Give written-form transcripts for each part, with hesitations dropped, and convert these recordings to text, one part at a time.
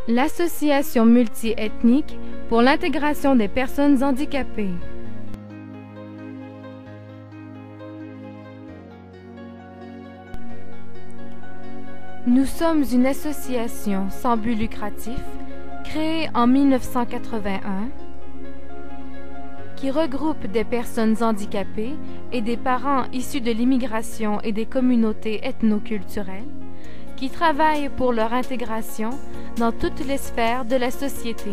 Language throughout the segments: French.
L'Association multiethnique pour l'intégration des personnes handicapées. Nous sommes une association sans but lucratif créée en 1981 qui regroupe des personnes handicapées et des parents issus de l'immigration et des communautés ethnoculturelles qui travaillent pour leur intégration dans toutes les sphères de la société.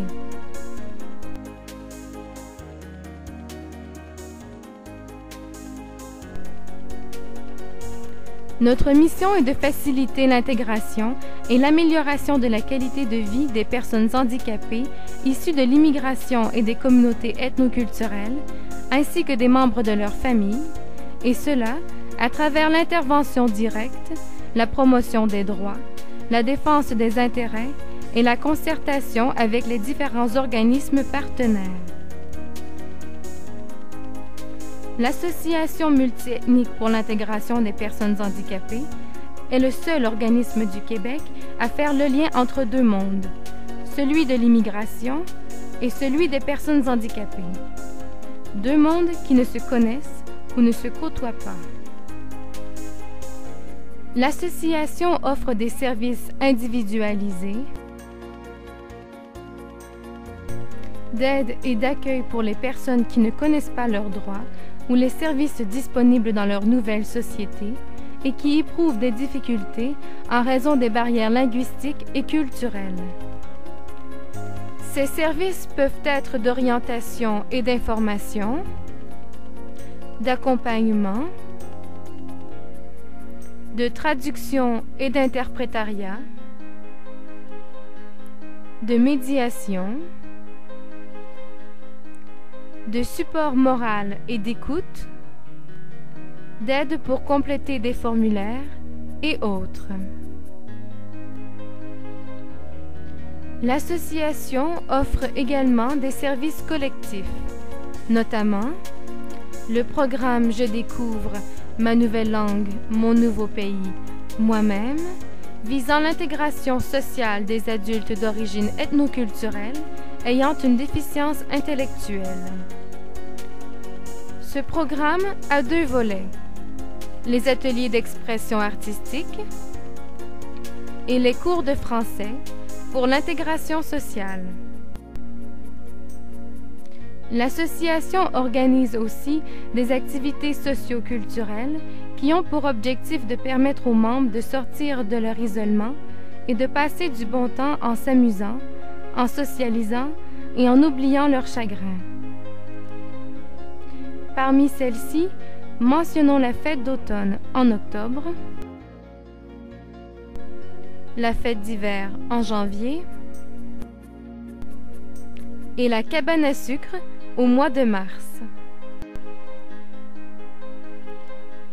Notre mission est de faciliter l'intégration et l'amélioration de la qualité de vie des personnes handicapées issues de l'immigration et des communautés ethnoculturelles, ainsi que des membres de leur famille, et cela à travers l'intervention directe, la promotion des droits, la défense des intérêts et la concertation avec les différents organismes partenaires. L'Association multiethnique pour l'intégration des personnes handicapées est le seul organisme du Québec à faire le lien entre deux mondes, celui de l'immigration et celui des personnes handicapées. Deux mondes qui ne se connaissent ou ne se côtoient pas. L'association offre des services individualisés, d'aide et d'accueil pour les personnes qui ne connaissent pas leurs droits ou les services disponibles dans leur nouvelle société et qui éprouvent des difficultés en raison des barrières linguistiques et culturelles. Ces services peuvent être d'orientation et d'information, d'accompagnement, de traduction et d'interprétariat, de médiation, de support moral et d'écoute, d'aide pour compléter des formulaires et autres. L'association offre également des services collectifs, notamment le programme Je découvre ma nouvelle langue, mon nouveau pays, moi-même, visant l'intégration sociale des adultes d'origine ethnoculturelle ayant une déficience intellectuelle. Ce programme a deux volets, les ateliers d'expression artistique et les cours de français pour l'intégration sociale. L'association organise aussi des activités socio-culturelles qui ont pour objectif de permettre aux membres de sortir de leur isolement et de passer du bon temps en s'amusant, en socialisant et en oubliant leurs chagrins. Parmi celles-ci, mentionnons la fête d'automne en octobre, la fête d'hiver en janvier et la cabane à sucre au mois de mars.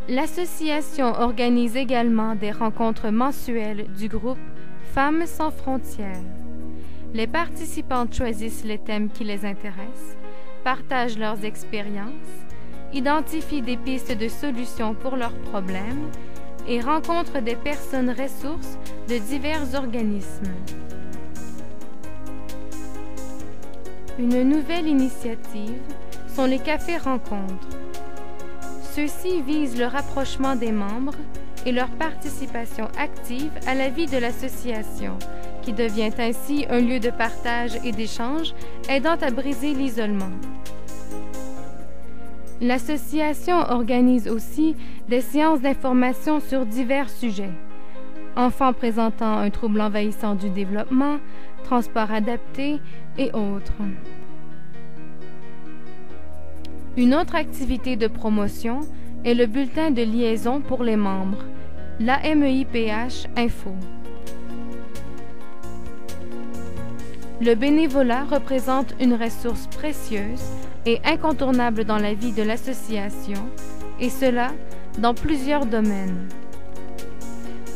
L'association organise également des rencontres mensuelles du groupe Femmes sans frontières. Les participantes choisissent les thèmes qui les intéressent, partagent leurs expériences, identifient des pistes de solutions pour leurs problèmes et rencontrent des personnes ressources de divers organismes. Une nouvelle initiative sont les cafés rencontres. Ceux-ci visent le rapprochement des membres et leur participation active à la vie de l'association, qui devient ainsi un lieu de partage et d'échange aidant à briser l'isolement. L'association organise aussi des séances d'information sur divers sujets. Enfants présentant un trouble envahissant du développement, transport adapté et autres. Une autre activité de promotion est le bulletin de liaison pour les membres, l'AMEIPH Info. Le bénévolat représente une ressource précieuse et incontournable dans la vie de l'association, et cela dans plusieurs domaines.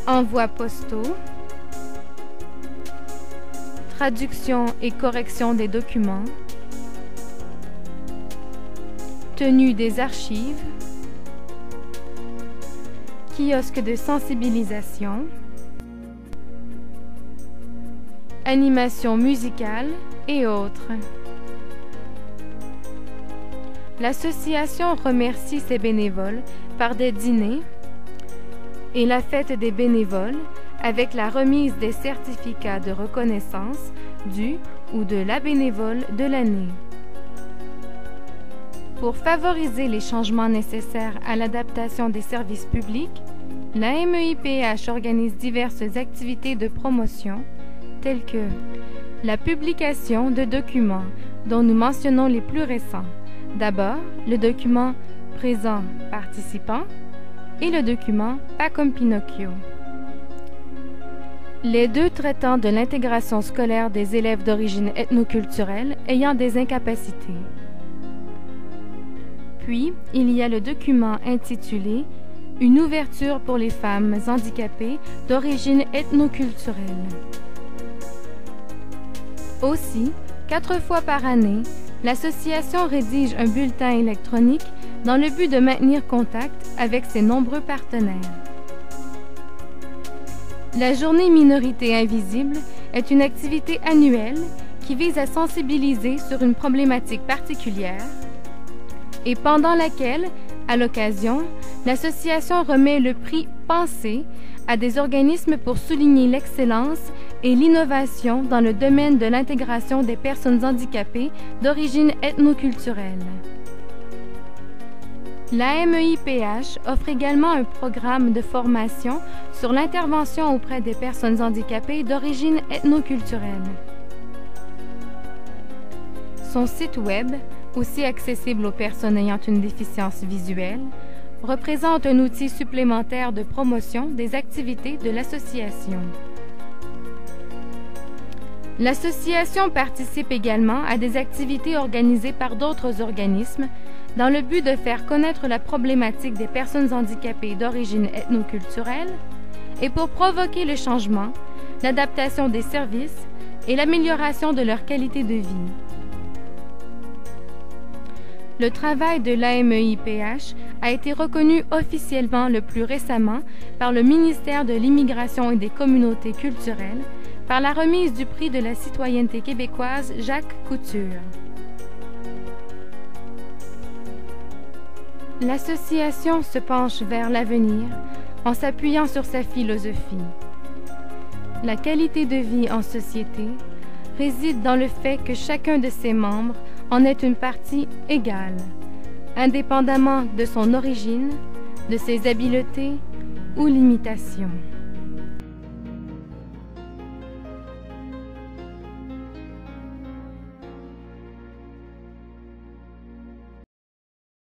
Envois postaux, traduction et correction des documents, tenue des archives, kiosque de sensibilisation, animations musicales et autres. L'association remercie ses bénévoles par des dîners et la fête des bénévoles avec la remise des certificats de reconnaissance du ou de la bénévole de l'année. Pour favoriser les changements nécessaires à l'adaptation des services publics, la MEIPH organise diverses activités de promotion telles que la publication de documents dont nous mentionnons les plus récents. D'abord, le document « Présent participant » et le document « Pas comme Pinocchio ». Les deux traitant de l'intégration scolaire des élèves d'origine ethnoculturelle ayant des incapacités. Puis, il y a le document intitulé « Une ouverture pour les femmes handicapées d'origine ethnoculturelle ». Aussi, 4 fois par année, l'association rédige un bulletin électronique dans le but de maintenir contact avec ses nombreux partenaires. La Journée Minorité Invisible est une activité annuelle qui vise à sensibiliser sur une problématique particulière et pendant laquelle, à l'occasion, l'association remet le prix Pensée à des organismes pour souligner l'excellence et l'innovation dans le domaine de l'intégration des personnes handicapées d'origine ethnoculturelle. La MEIPH offre également un programme de formation sur l'intervention auprès des personnes handicapées d'origine ethnoculturelle. Son site Web, aussi accessible aux personnes ayant une déficience visuelle, représente un outil supplémentaire de promotion des activités de l'association. L'association participe également à des activités organisées par d'autres organismes dans le but de faire connaître la problématique des personnes handicapées d'origine ethnoculturelle et pour provoquer le changement, l'adaptation des services et l'amélioration de leur qualité de vie. Le travail de l'AMEIPH a été reconnu officiellement le plus récemment par le ministère de l'Immigration et des Communautés culturelles par la remise du prix de la citoyenneté québécoise Jacques Couture. L'association se penche vers l'avenir en s'appuyant sur sa philosophie. La qualité de vie en société réside dans le fait que chacun de ses membres en est une partie égale, indépendamment de son origine, de ses habiletés ou limitations.